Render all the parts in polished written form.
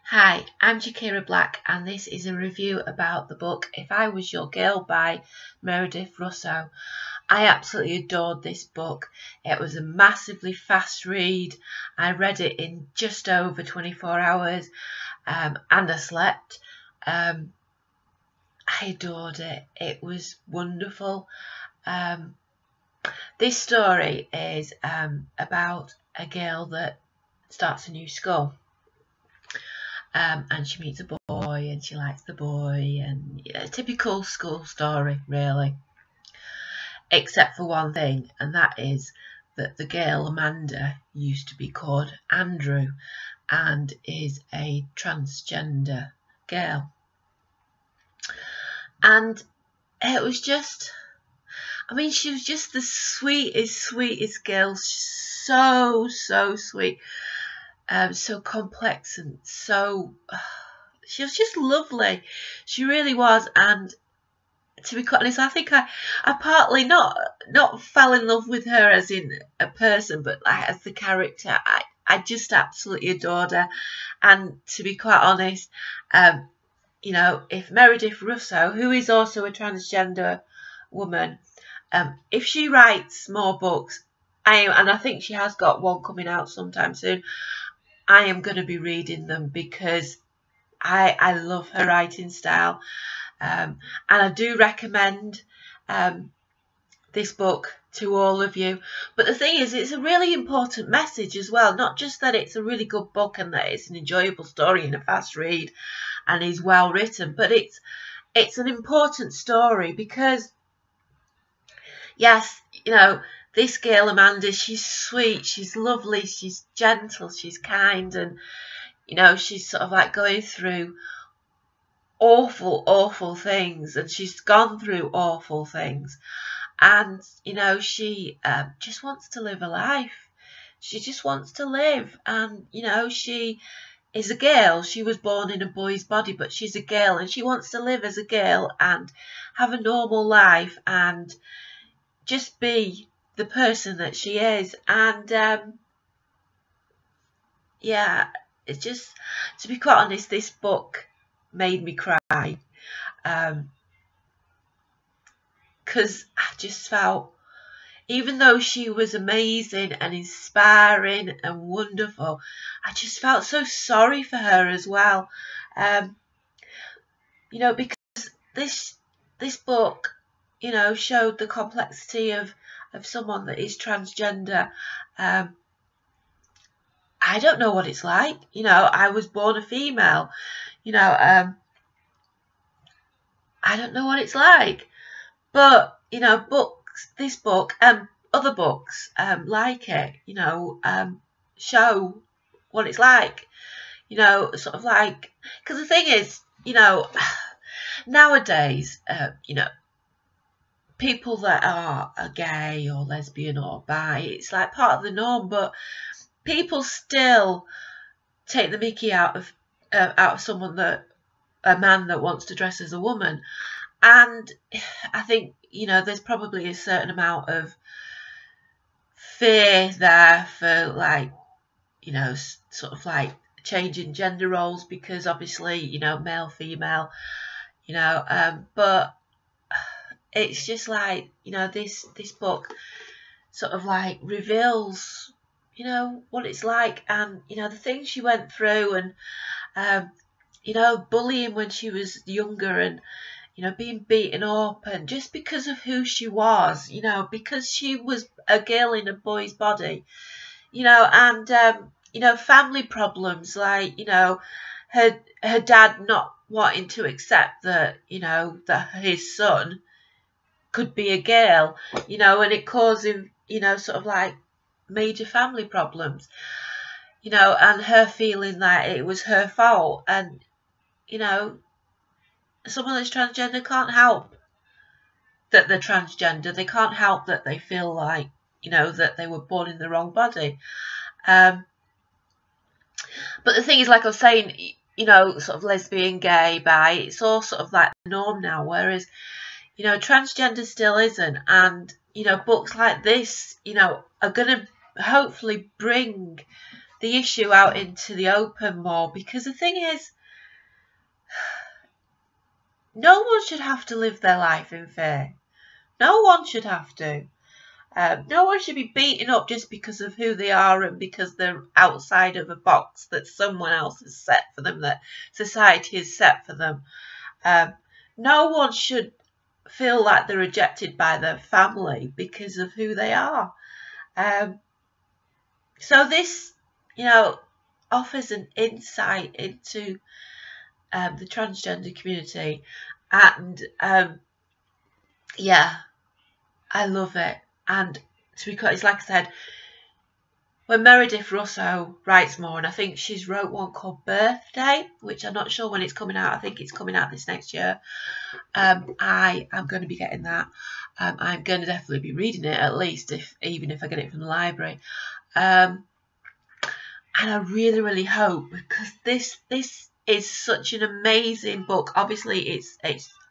Hi, I'm Jakira Black and this is a review about the book If I Was Your Girl by Meredith Russo. I absolutely adored this book. It was a massively fast read. I read it in just over 24 hours and I slept. I adored it. It was wonderful. This story is about a girl that starts a new school. And she meets a boy and she likes the boy, and a typical school story really, except for one thing, and that is that the girl Amanda used to be called Andrew and is a transgender girl. And it was just, I mean, she was just the sweetest girl, so sweet. So complex and so she was just lovely. She really was. And to be quite honest, I think I partly not fell in love with her as in a person, but like as the character. I just absolutely adored her. And to be quite honest, you know, if Meredith Russo, who is also a transgender woman, if she writes more books, and I think she has got one coming out sometime soon, I am going to be reading them because I love her writing style. And I do recommend this book to all of you. But the thing is, it's a really important message as well. Not just that it's a really good book and that it's an enjoyable story and a fast read and is well written, but it's an important story because, yes, you know, this girl Amanda, she's sweet, she's lovely, she's gentle, she's kind, and you know, she's sort of like going through awful things, and she's gone through awful things, and you know, she just wants to live a life. She just wants to live, and you know, she is a girl. She was born in a boy's body, but she's a girl, and she wants to live as a girl and have a normal life and just be the person that she is. And yeah, it's just, to be quite honest, this book made me cry because I just felt, even though she was amazing and inspiring and wonderful, I just felt so sorry for her as well. You know, because this book, you know, showed the complexity of someone that is transgender. I don't know what it's like. You know, I was born a female. You know, I don't know what it's like. But, you know, books, this book and other books like it, you know, show what it's like. You know, sort of like, because the thing is, you know, nowadays, you know, people that are gay or lesbian or bi, it's like part of the norm, but people still take the mickey out of someone, that a man that wants to dress as a woman. And I think, you know, there's probably a certain amount of fear there for, like, you know, sort of like changing gender roles, because obviously, you know, male, female, you know, but it's just like, you know, this book sort of like reveals, you know, what it's like, and you know, the things she went through, and you know, bullying when she was younger, and you know, being beaten up, and just because of who she was, you know, because she was a girl in a boy's body, you know, and you know, family problems, like, you know, her dad not wanting to accept that, you know, that his son could be a girl, you know, and it caused him, you know, sort of like major family problems, you know, and her feeling that it was her fault. And you know, someone that's transgender can't help that they're transgender. They can't help that they feel like, you know, that they were born in the wrong body. But the thing is, like I was saying, you know, sort of lesbian, gay, bi, it's all sort of like the norm now, whereas, you know, transgender still isn't. And, you know, books like this, you know, are going to hopefully bring the issue out into the open more, because the thing is, no one should have to live their life in fear. No one should have to. No one should be beaten up just because of who they are and because they're outside of a box that someone else has set for them, that society has set for them. No one should feel like they're rejected by their family because of who they are. So this, you know, offers an insight into the transgender community, and yeah, I love it. And to be quite, it's like I said, when Meredith Russo writes more, and I think she's wrote one called Birthday, which I'm not sure when it's coming out. I think it's coming out this next year. I am going to be getting that. I'm going to definitely be reading it, at least, even if I get it from the library. And I really, really hope, because this is such an amazing book. Obviously, it's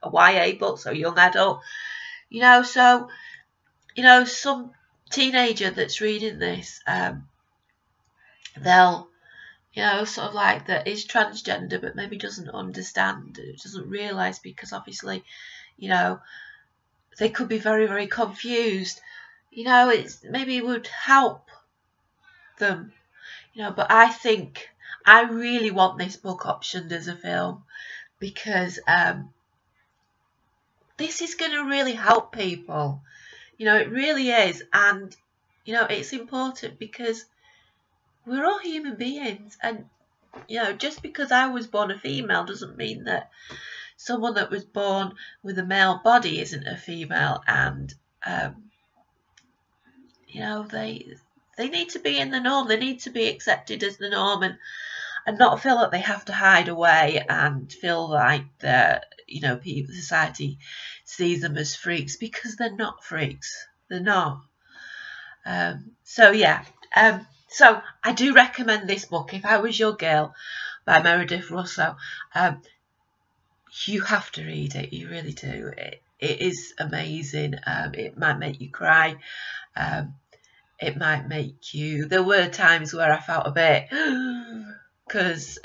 a YA book, so young adult. You know, so, you know, some teenager that's reading this, they'll, you know, sort of like that is transgender, but maybe doesn't understand, doesn't realise, because obviously, you know, they could be very, very confused. You know, maybe it would help them, you know, but I think I really want this book optioned as a film, because this is going to really help people. You know, it really is. And, you know, it's important because we're all human beings. And, you know, just because I was born a female doesn't mean that someone that was born with a male body isn't a female. And, you know, they need to be in the norm. They need to be accepted as the norm, and not feel that they have to hide away and feel like that, you know, society sees them as freaks, because they're not freaks. They're not. So yeah. So I do recommend this book, If I Was Your Girl, by Meredith Russo. You have to read it. You really do. It is amazing. It might make you cry. It might make you... There were times where I felt a bit... because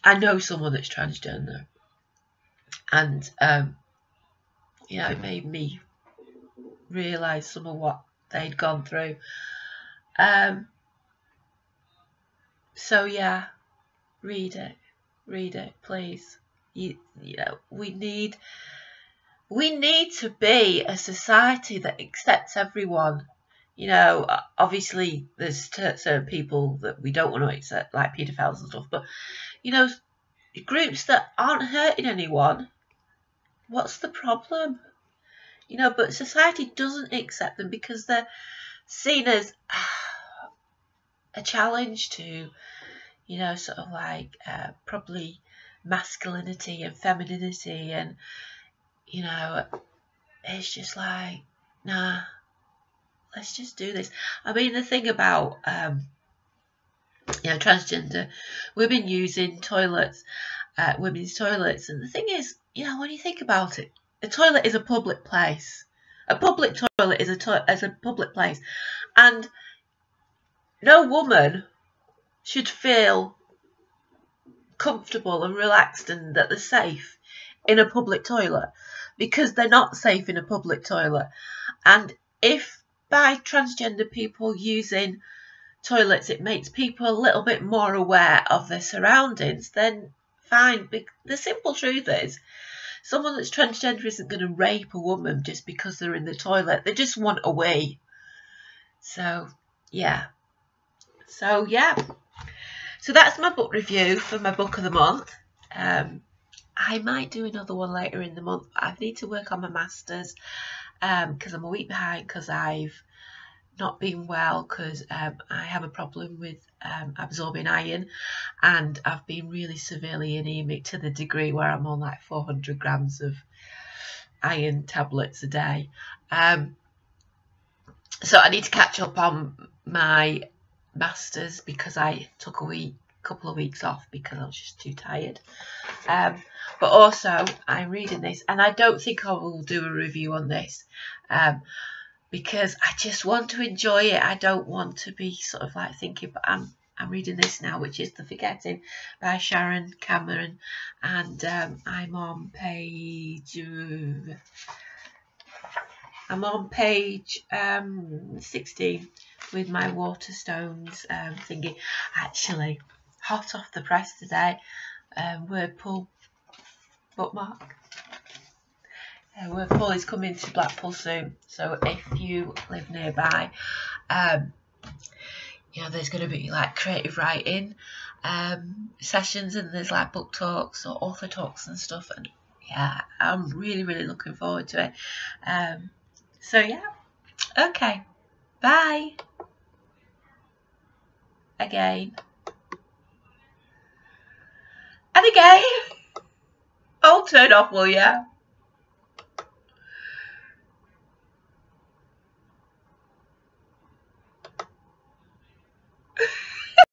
I know someone that's transgender, and you know, it made me realise some of what they'd gone through. So yeah, read it, please. You know, we need to be a society that accepts everyone. You know, obviously there's certain people that we don't want to accept, like paedophiles and stuff, but, you know, groups that aren't hurting anyone, what's the problem? You know, but society doesn't accept them because they're seen as a challenge to, you know, sort of like probably masculinity and femininity, and, you know, it's just like, nah. Let's just do this. I mean, the thing about, you know, transgender women using toilets, women's toilets, and the thing is, you know, when you think about it, a toilet is a public place. A public toilet is a public place, and no woman should feel comfortable and relaxed and that they're safe in a public toilet, because they're not safe in a public toilet. And if by transgender people using toilets it makes people a little bit more aware of their surroundings, then fine. The simple truth is, someone that's transgender isn't going to rape a woman just because they're in the toilet. They just want a wee. So yeah. So that's my book review for my book of the month. I might do another one later in the month. I need to work on my masters, because I'm a week behind, because I've not been well, because I have a problem with absorbing iron, and I've been really severely anemic to the degree where I'm on like 400 grams of iron tablets a day. So I need to catch up on my masters, because I took a couple of weeks off because I was just too tired. But also I'm reading this, and I don't think I will do a review on this, because I just want to enjoy it. I don't want to be sort of like thinking, but I'm reading this now, which is The Forgetting by Sharon Cameron, and I'm on page 16 with my Waterstones thingy. Actually, hot off the press today, Wordpool bookmark. Wordpool is coming to Blackpool soon, so if you live nearby, you know, there's going to be like creative writing sessions, and there's like book talks or author talks and stuff, and yeah, I'm really looking forward to it. So yeah, okay, bye again and again. Oh, turn off, will ya?